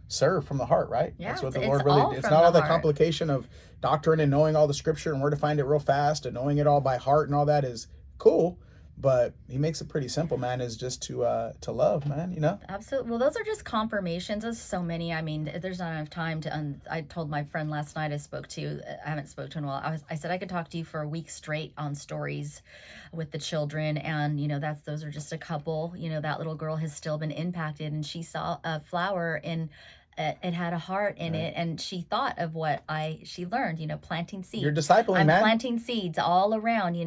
serve from the heart, right? Yeah, that's what the Lord really. It's not all the complication of doctrine and knowing all the scripture and where to find it real fast and knowing it all by heart and all that is cool, but He makes it pretty simple, man. Is just to love, man. Absolutely. Well, those are just confirmations. There's so many. I mean, there's not enough time to. I told my friend last night I haven't spoken to in a while. I said I could talk to you for a week straight on stories with the children, and those are just a couple. That little girl has still been impacted, and she saw a flower in it had a heart in it, and she thought of what she learned, planting seeds. You're discipling, I'm man. planting seeds all around,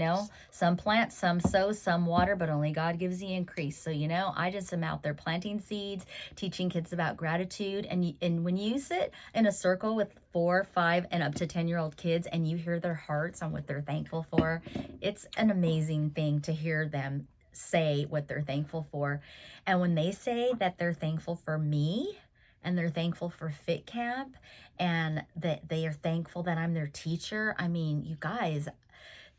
some plant, some sow, some water, but only God gives the increase. So, I just am out there planting seeds, teaching kids about gratitude. And when you sit in a circle with 4, 5, and up to 10-year-old kids, and you hear their hearts on what they're thankful for, it's an amazing thing to hear them say what they're thankful for. And when they say that they're thankful for me, and they're thankful for Fit Camp, and that they are thankful that I'm their teacher. I mean, you guys,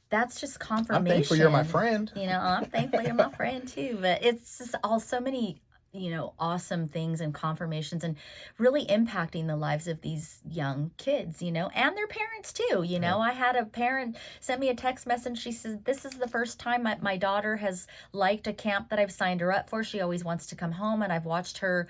that's just confirmation. I'm thankful you're my friend. I'm thankful you're my friend too. But it's just all so many, awesome things and confirmations, and really impacting the lives of these young kids, and their parents too. I had a parent send me a text message. She says, this is the first time my daughter has liked a camp that I've signed her up for. She always wants to come home, and I've watched her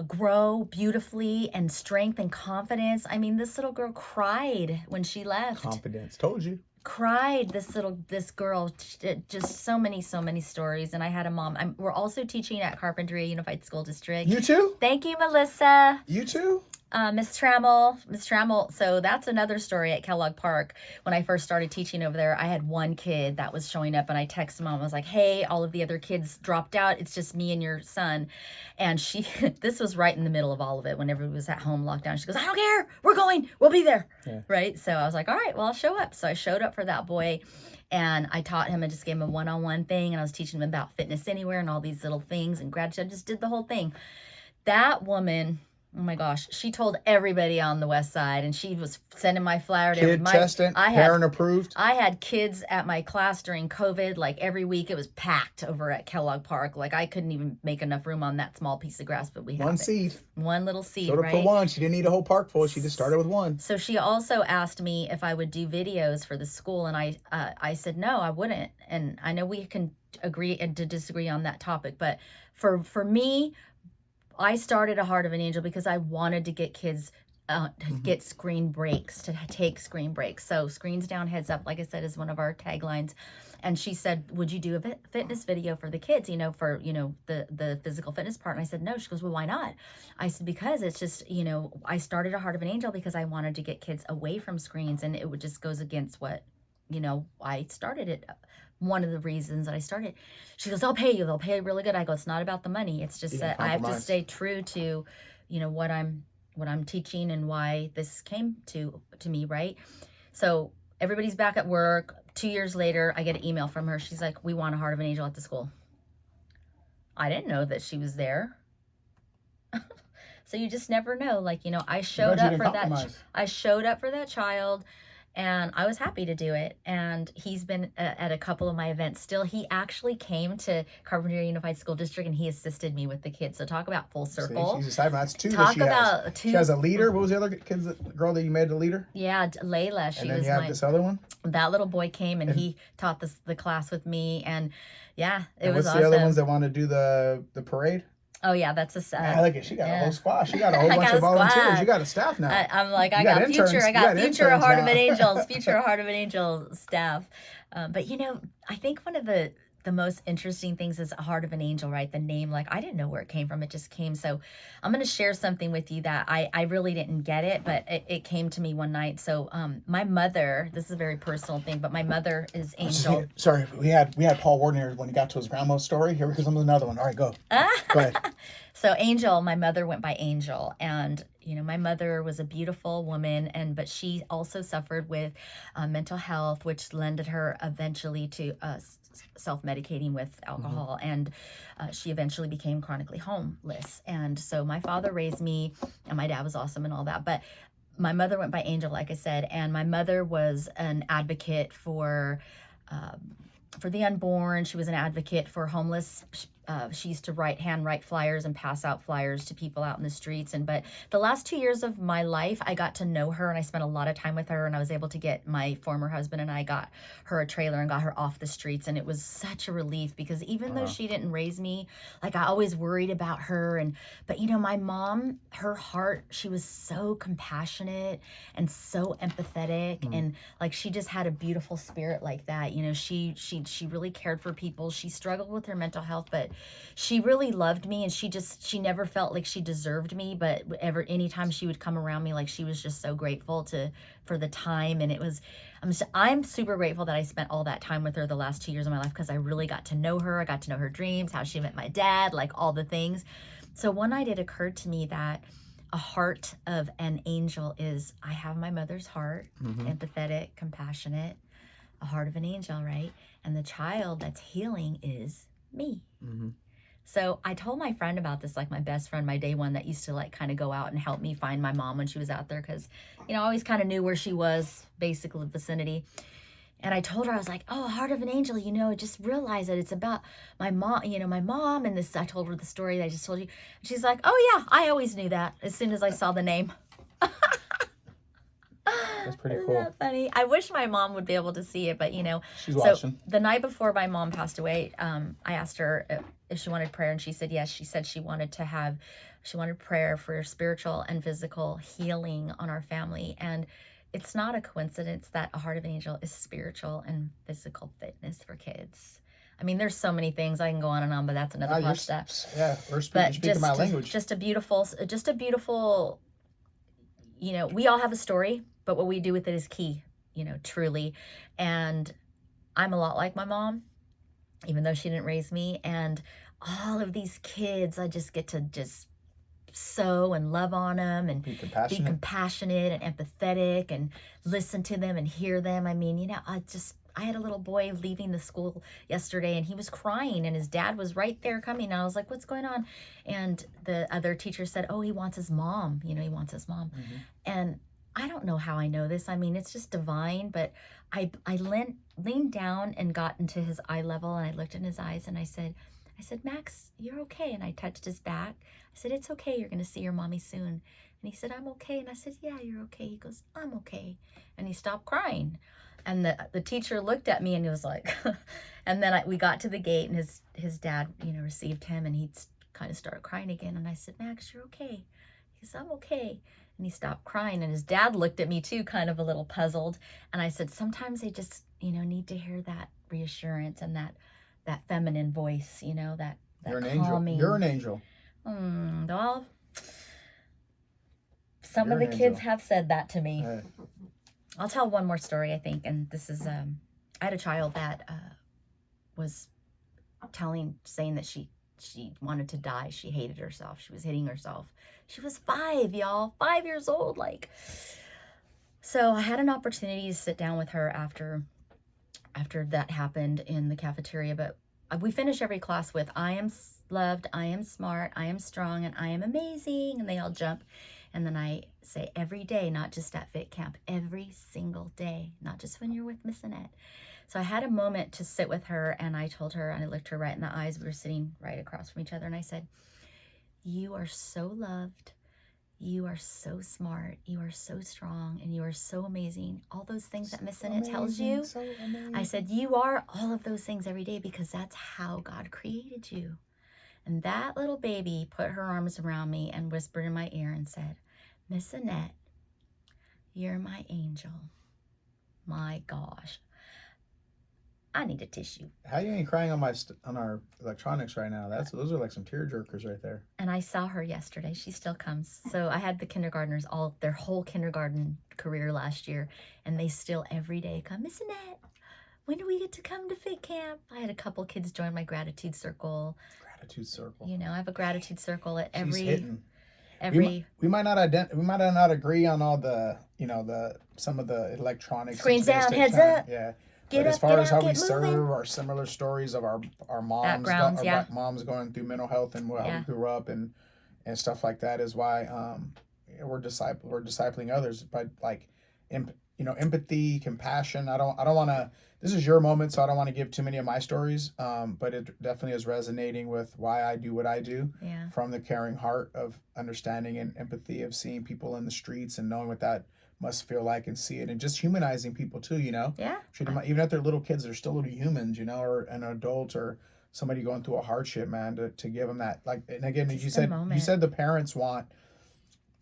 grow beautifully, and strength and confidence. I mean, this little girl cried when she left. Confidence. Told you. Cried, this girl. Just so many stories. And I had a mom. We're also teaching at Carpinteria Unified School District. You too? Thank you, Melissa. You too? Miss Trammell. So that's another story at Kellogg Park. When I first started teaching over there, I had one kid that was showing up, and I texted mom. I was like, hey, all of the other kids dropped out. It's just me and your son. And this was right in the middle of all of it when everybody was at home locked down. She goes, I don't care. We're going. We'll be there. Yeah. Right. So I was like, all right, well, I'll show up. So I showed up for that boy, and I taught him. I just gave him a one-on-one thing, and I was teaching him about Fitness Anywhere and all these little things and gratitude. I just did the whole thing. That woman, oh my gosh, she told everybody on the west side, and she was sending my flyer to everybody. Testing, parent approved. I had kids at my class during COVID, like every week. It was packed over at Kellogg Park. Like I couldn't even make enough room on that small piece of grass, but we had one seed. One little seed, Showed up for one. She didn't need a whole park full. She just started with one. So she also asked me if I would do videos for the school, and I said no, I wouldn't. And I know we can agree and to disagree on that topic, but for me, I started a Heart of an Angel because I wanted to get kids to get screen breaks, to take screen breaks. So screens down, heads up, like I said, is one of our taglines. And she said, would you do a fitness video for the kids, for, the physical fitness part? And I said, no. She goes, well, why not? I said, because it's just, I started a Heart of an Angel because I wanted to get kids away from screens, and it would just goes against what, I started it. One of the reasons that I started. She goes, they'll pay you really good. I go, it's not about the money. It's just that I have to stay true to, what I'm teaching and why this came to me, right? So everybody's back at work. 2 years later, I get an email from her. She's like, we want a Heart of an Angel at the school. I didn't know that she was there. So you just never know. Like, I showed up for that. I showed up for that child. And I was happy to do it. And he's been at a couple of my events still. He actually came to Carpinteria Unified School District, and he assisted me with the kids. So talk about full circle. See, she's excited. That's two talk that she about has. two. She has a leader. What was the other girl that you made a leader? Yeah, Layla. And then you have this other one? That little boy came, and he taught the class with me. And yeah, it was awesome. What's the other ones that want to do the parade? Oh yeah, that's a I like it. She got a whole squad. She got a whole bunch of volunteers. You got a staff now. I'm like, I got future Heart of an Angel, future Heart of an Angel staff. But I think one of the most interesting things is a Heart of an Angel, right? The name, like I didn't know where it came from. It just came. So I'm going to share something with you that I really didn't get it, but it came to me one night. So my mother, this is a very personal thing, but my mother is Angel. Sorry, we had Paul Warden here when he got to his grandma's story. Here comes another one. All right, go. Go ahead. So Angel, my mother went by Angel, and my mother was a beautiful woman, but she also suffered with mental health, which lended her eventually to self-medicating with alcohol, and she eventually became chronically homeless. And so my father raised me, and my dad was awesome and all that, but my mother went by Angel, like I said, and my mother was an advocate for the unborn. She was an advocate for homeless. She used to handwrite flyers and pass out flyers to people out in the streets. But the last 2 years of my life, I got to know her, and I spent a lot of time with her, and I was able to get my former husband and I got her a trailer and got her off the streets. And it was such a relief because even though she didn't raise me, like I always worried about her. But my mom, her heart, she was so compassionate and so empathetic. And like, she just had a beautiful spirit like that. She really cared for people. She struggled with her mental health, but she really loved me, and she never felt like she deserved me, but anytime she would come around me, like, she was just so grateful for the time. And it was, I'm super grateful that I spent all that time with her the last 2 years of my life, because I really got to know her. I got to know her dreams, how she met my dad, like all the things. So one night it occurred to me that a heart of an angel is, I have my mother's heart, empathetic, compassionate, a heart of an angel, right? And the child that's healing is me. So I told my friend about this, like my best friend, my day one, that used to like kind of go out and help me find my mom when she was out there, because, you know, I always kind of knew where she was, basically vicinity. And I told her, I was like, oh, heart of an angel, you know, just realize that it's about my mom, you know, my mom. And this, I told her the story that I just told you. And she's like, oh yeah, I always knew that as soon as I saw the name. That's pretty Isn't cool. that funny? I wish my mom would be able to see it, but you know. She's watching. The night before my mom passed away, I asked her if she wanted prayer, and she said yes. She said she wanted prayer for spiritual and physical healing on our family. And it's not a coincidence that a heart of an angel is spiritual and physical fitness for kids. I mean, there's so many things I can go on and on, but that's another podcast. Yeah, we're speaking my language. Just a beautiful, you know, we all have a story, but what we do with it is key, you know, truly. And I'm a lot like my mom, even though she didn't raise me. And all of these kids, I just get to just sew and love on them and be compassionate and empathetic and listen to them and hear them. I mean, you know, I had a little boy leaving the school yesterday, and he was crying, and his dad was right there coming. And I was like, what's going on? And the other teacher said, oh, he wants his mom. You know, he wants his mom. And I don't know how I know this. I mean, it's just divine, but I leaned down and got into his eye level, and I looked in his eyes, and I said, Max, you're okay. And I touched his back. I said, it's okay. You're going to see your mommy soon. And he said, I'm okay. And I said, yeah, you're okay. He goes, I'm okay. And he stopped crying. And the teacher looked at me, and he was like, and then we got to the gate, and his dad, you know, received him, and he kind of started crying again. And I said, Max, you're okay. He said, I'm okay. And he stopped crying, and his dad looked at me too, kind of a little puzzled. And I said, sometimes they just, you know, need to hear that reassurance and that feminine voice, you know, that You're an calming. angel. You're an angel. Well, some of the kids have said that to me. I'll tell one more story, I think. And this is, I had a child that was saying that she wanted to die. She hated herself. She was hitting herself. She was 5, y'all. 5 years old. Like, so I had an opportunity to sit down with her after that happened in the cafeteria. But we finish every class with, I am loved, I am smart, I am strong, and I am amazing. And they all jump. And then I say every day, not just at Fit Camp, every single day, not just when you're with Miss Annette. So I had a moment to sit with her, and I told her, and I looked her right in the eyes. We were sitting right across from each other, and I said, you are so loved. You are so smart. You are so strong, and you are so amazing. All those things that Miss Annette tells you. So I said, you are all of those things every day, because that's how God created you. And that little baby put her arms around me and whispered in my ear and said, Miss Annette, you're my angel. My gosh. I need a tissue. How you ain't crying on our electronics right now? Those are like some tear jerkers right there. And I saw her yesterday. She still comes. So I had the kindergartners their whole kindergarten career last year, and they still every day come, Miss Annette, when do we get to come to Fit Camp? I had a couple kids join my gratitude circle. You know, I have a gratitude circle at every. We might not agree on all the, you know, some of the electronics. Screens down, heads up. Yeah. But as far as how we serve, our similar stories of our moms, moms going through mental health and how we grew up and stuff like that is why we're discipling others. But like, you know, empathy, compassion. I don't want to. This is your moment, so I don't want to give too many of my stories. But it definitely is resonating with why I do what I do. Yeah. From the caring heart of understanding and empathy of seeing people in the streets and knowing what that must feel like and see it, and just humanizing people too. You know. Yeah. Even if they're little kids, they're still little humans. You know, or an adult or somebody going through a hardship, man. To give them that, like, and again, as you said the parents want.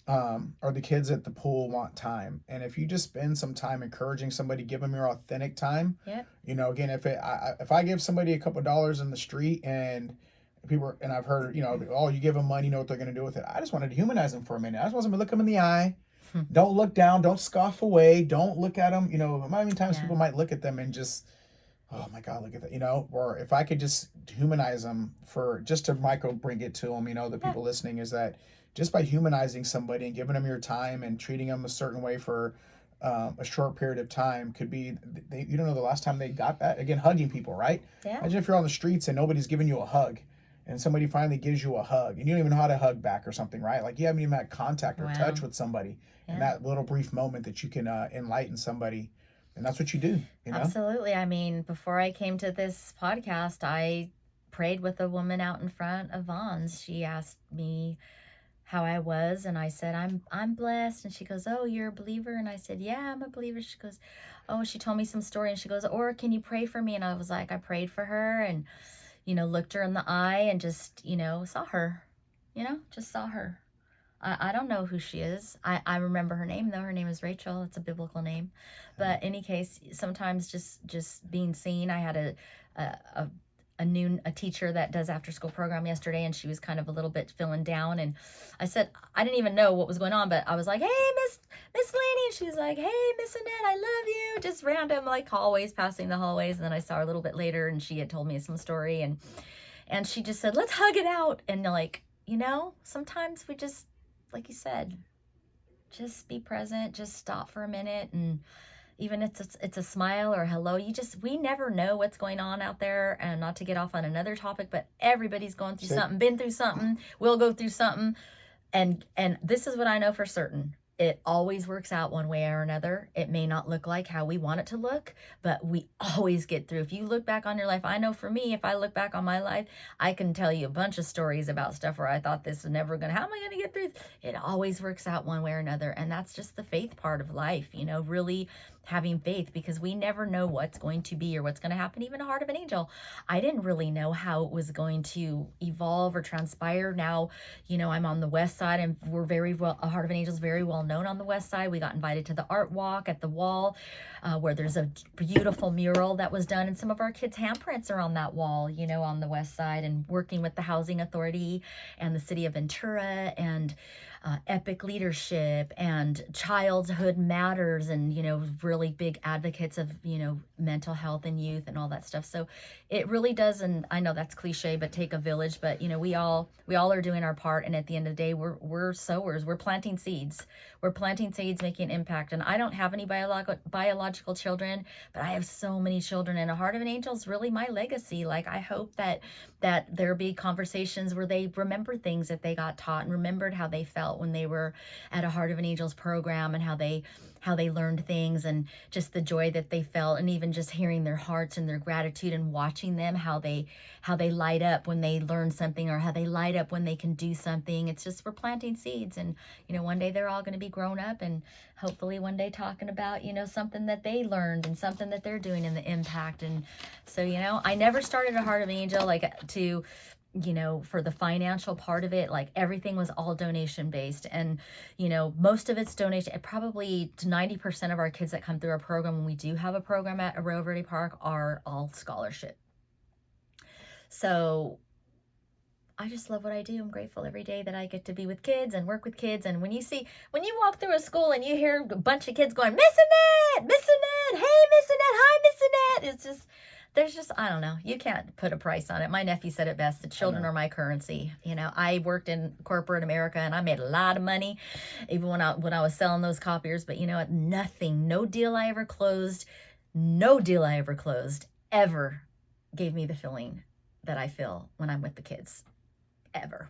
Or the kids at the pool want time. And if you just spend some time encouraging somebody, give them your authentic time. Yep. You know, again, if I give somebody a couple $2 in the street and people, and I've heard, oh, you give them money, you know what they're going to do with it. I just wanted to humanize them for a minute. I just wanted to look them in the eye. Don't look down. Don't scoff away. Don't look at them. How many times people might look at them and just, oh my God, look at that, or if I could just humanize them for just to bring it to them, the people listening, is that just by humanizing somebody and giving them your time and treating them a certain way for a short period of time could be, you don't know the last time they got that. Again, hugging people, right? Yeah. Imagine if you're on the streets and nobody's giving you a hug and somebody finally gives you a hug and you don't even know how to hug back or something, right? Like you haven't even had contact or touch with somebody. And that little brief moment that you can enlighten somebody. And that's what you do, Absolutely. I mean, before I came to this podcast, I prayed with a woman out in front of Vaughn's. She asked me how I was, and I said, I'm blessed. And she goes, oh, you're a believer? And I said, yeah, I'm a believer. She goes, oh, she told me some story, and she goes, or can you pray for me? And I was like, I prayed for her and, looked her in the eye and just, saw her, just saw her. I don't know who she is. I remember her name, though. Her name is Rachel. It's a biblical name. But in any case, sometimes just being seen. I had a teacher that does after school program yesterday, and she was kind of a little bit feeling down. And I said, I didn't even know what was going on, but I was like, hey, Miss Laney. And she was like, hey, Miss Annette, I love you. Just random, like hallways, passing the hallways. And then I saw her a little bit later, and she had told me some story. And she just said, let's hug it out. And sometimes we just, like you said, just be present, just stop for a minute, and even if it's a smile or a hello, we never know what's going on out there. And not to get off on another topic, but everybody's going through something, been through something, will go through something. And this is what I know for certain. It always works out one way or another. It may not look like how we want it to look, but we always get through. If you look back on your life, I know for me, if I look back on my life, I can tell you a bunch of stories about stuff where I thought this was never how am I going to get through? It always works out one way or another. And that's just the faith part of life, really having faith, because we never know what's going to be or what's going to happen. Even a Heart of an Angel, I didn't really know how it was going to evolve or transpire. Now, I'm on the west side, and we're a Heart of an Angel is very well known on the west side. We got invited to the art walk at the wall, where there's a beautiful mural that was done, and some of our kids' handprints are on that wall, on the west side, and working with the Housing Authority and the city of Ventura, and Epic Leadership and Childhood Matters, and really big advocates of mental health and youth and all that stuff. So it really does, and I know that's cliche, but take a village. But we all are doing our part, and at the end of the day, we're sowers. We're planting seeds. We're planting seeds, making an impact. And I don't have any biological children, but I have so many children, and a Heart of an Angel is really my legacy. Like, I hope that there be conversations where they remember things that they got taught and remembered how they felt when they were at a Heart of an Angels program, and how they learned things, and just the joy that they felt, and even just hearing their hearts and their gratitude and watching them, how they light up when they learn something, or how they light up when they can do something. It's just, we're planting seeds, and one day they're all going to be grown up, and hopefully one day talking about something that they learned and something that they're doing and the impact. And so I never started a Heart of an Angel to for the financial part of it. Like, everything was all donation based, and most of it's donation. Probably 90% of our kids that come through our program, when we do have a program at Arroyo Verde Park, are all scholarship. So I just love what I do. I'm grateful every day that I get to be with kids and work with kids. And when you walk through a school and you hear a bunch of kids going, Miss Annette, hey, Miss Annette, hi, Miss Annette. It's just, there's just, I don't know. You can't put a price on it. My nephew said it best. The children are my currency. I worked in corporate America, and I made a lot of money, even when I was selling those copiers. But no deal I ever closed ever gave me the feeling that I feel when I'm with the kids. Ever.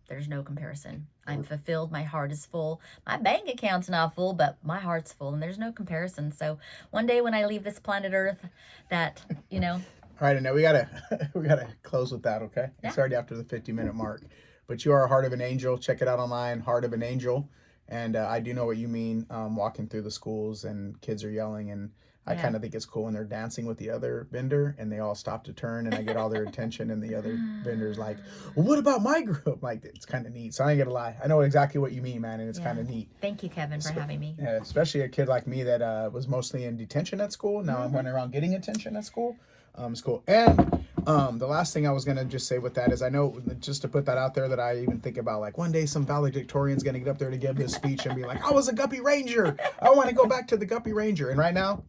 There's no comparison. I'm fulfilled. My heart is full. My bank account's not full, but my heart's full, and there's no comparison. So one day when I leave this planet Earth, that, All right, Annette, we gotta close with that, okay? Yeah. It's already after the 50-minute mark. But you are a Heart of an Angel. Check it out online, Heart of an Angel. And I do know what you mean, walking through the schools and kids are yelling, and I kind of think it's cool when they're dancing with the other vendor and they all stop to turn, and I get all their attention, and the other vendor's like, well, what about my group? Like, it's kind of neat. So I ain't gonna lie. I know exactly what you mean, man, and it's kind of neat. Thank you, Kevin, for having me. Yeah, especially a kid like me that was mostly in detention at school. Now I'm running around getting attention at school. It's cool. And the last thing I was going to just say with that is I know, just to put that out there, that I even think about, like, one day some valedictorian's going to get up there to give this speech and be like, I was a Guppy Ranger. I want to go back to the Guppy Ranger. And right now,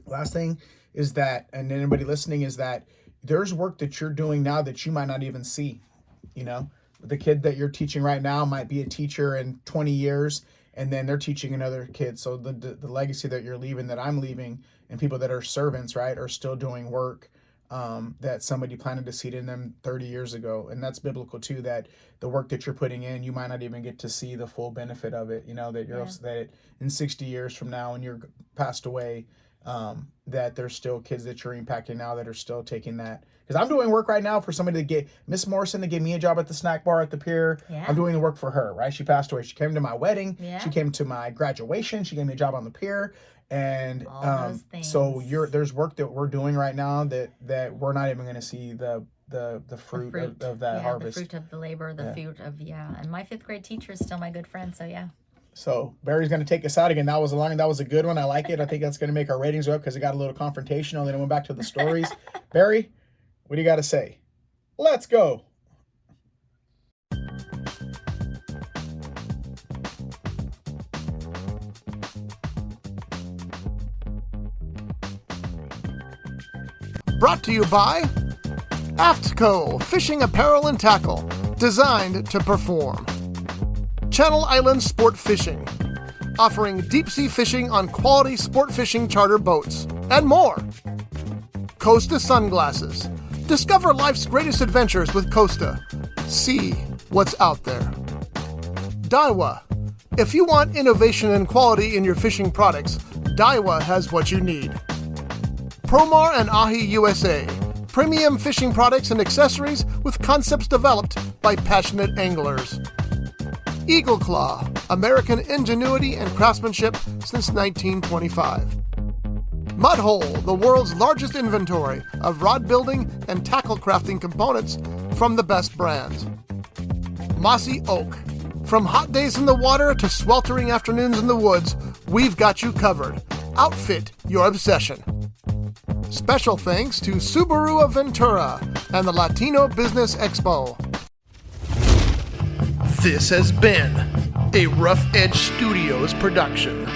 last thing is that, and anybody listening, is that there's work that you're doing now that you might not even see. You know, the kid that you're teaching right now might be a teacher in 20 years, and then they're teaching another kid. So the legacy that you're leaving, that I'm leaving, and people that are servants, right, are still doing work that somebody planted a seed in them 30 years ago. And that's biblical too, that the work that you're putting in, you might not even get to see the full benefit of it. You know, that you're that in 60 years from now, when you're passed away, that there's still kids that you're impacting now that are still taking that. Because I'm doing work right now for somebody to get Miss Morrison to give me a job at the snack bar at the pier. Yeah. I'm doing the work for her, right? She passed away. She came to my wedding. Yeah. She came to my graduation. She gave me a job on the pier. And so there's work that we're doing right now that we're not even going to see the fruit of that harvest. The fruit of the labor, the fruit of, And my 5th grade teacher is still my good friend, so yeah. So Barry's going to take us out again. That was a good one. I like it. I think that's going to make our ratings go up because it got a little confrontational. Then it went back to the stories. Barry, what do you got to say? Let's go. Brought to you by AFTCO Fishing Apparel and Tackle, designed to perform. Channel Islands Sport Fishing, offering deep-sea fishing on quality sport fishing charter boats, and more. Costa Sunglasses. Discover life's greatest adventures with Costa. See what's out there. Daiwa. If you want innovation and quality in your fishing products, Daiwa has what you need. Promar and Ahi USA. Premium fishing products and accessories with concepts developed by passionate anglers. Eagle Claw, American ingenuity and craftsmanship since 1925. Mudhole, the world's largest inventory of rod building and tackle crafting components from the best brands. Mossy Oak, from hot days in the water to sweltering afternoons in the woods, we've got you covered. Outfit your obsession. Special thanks to Subaru of Ventura and the Latino Business Expo. This has been a Rough Edge Studios production.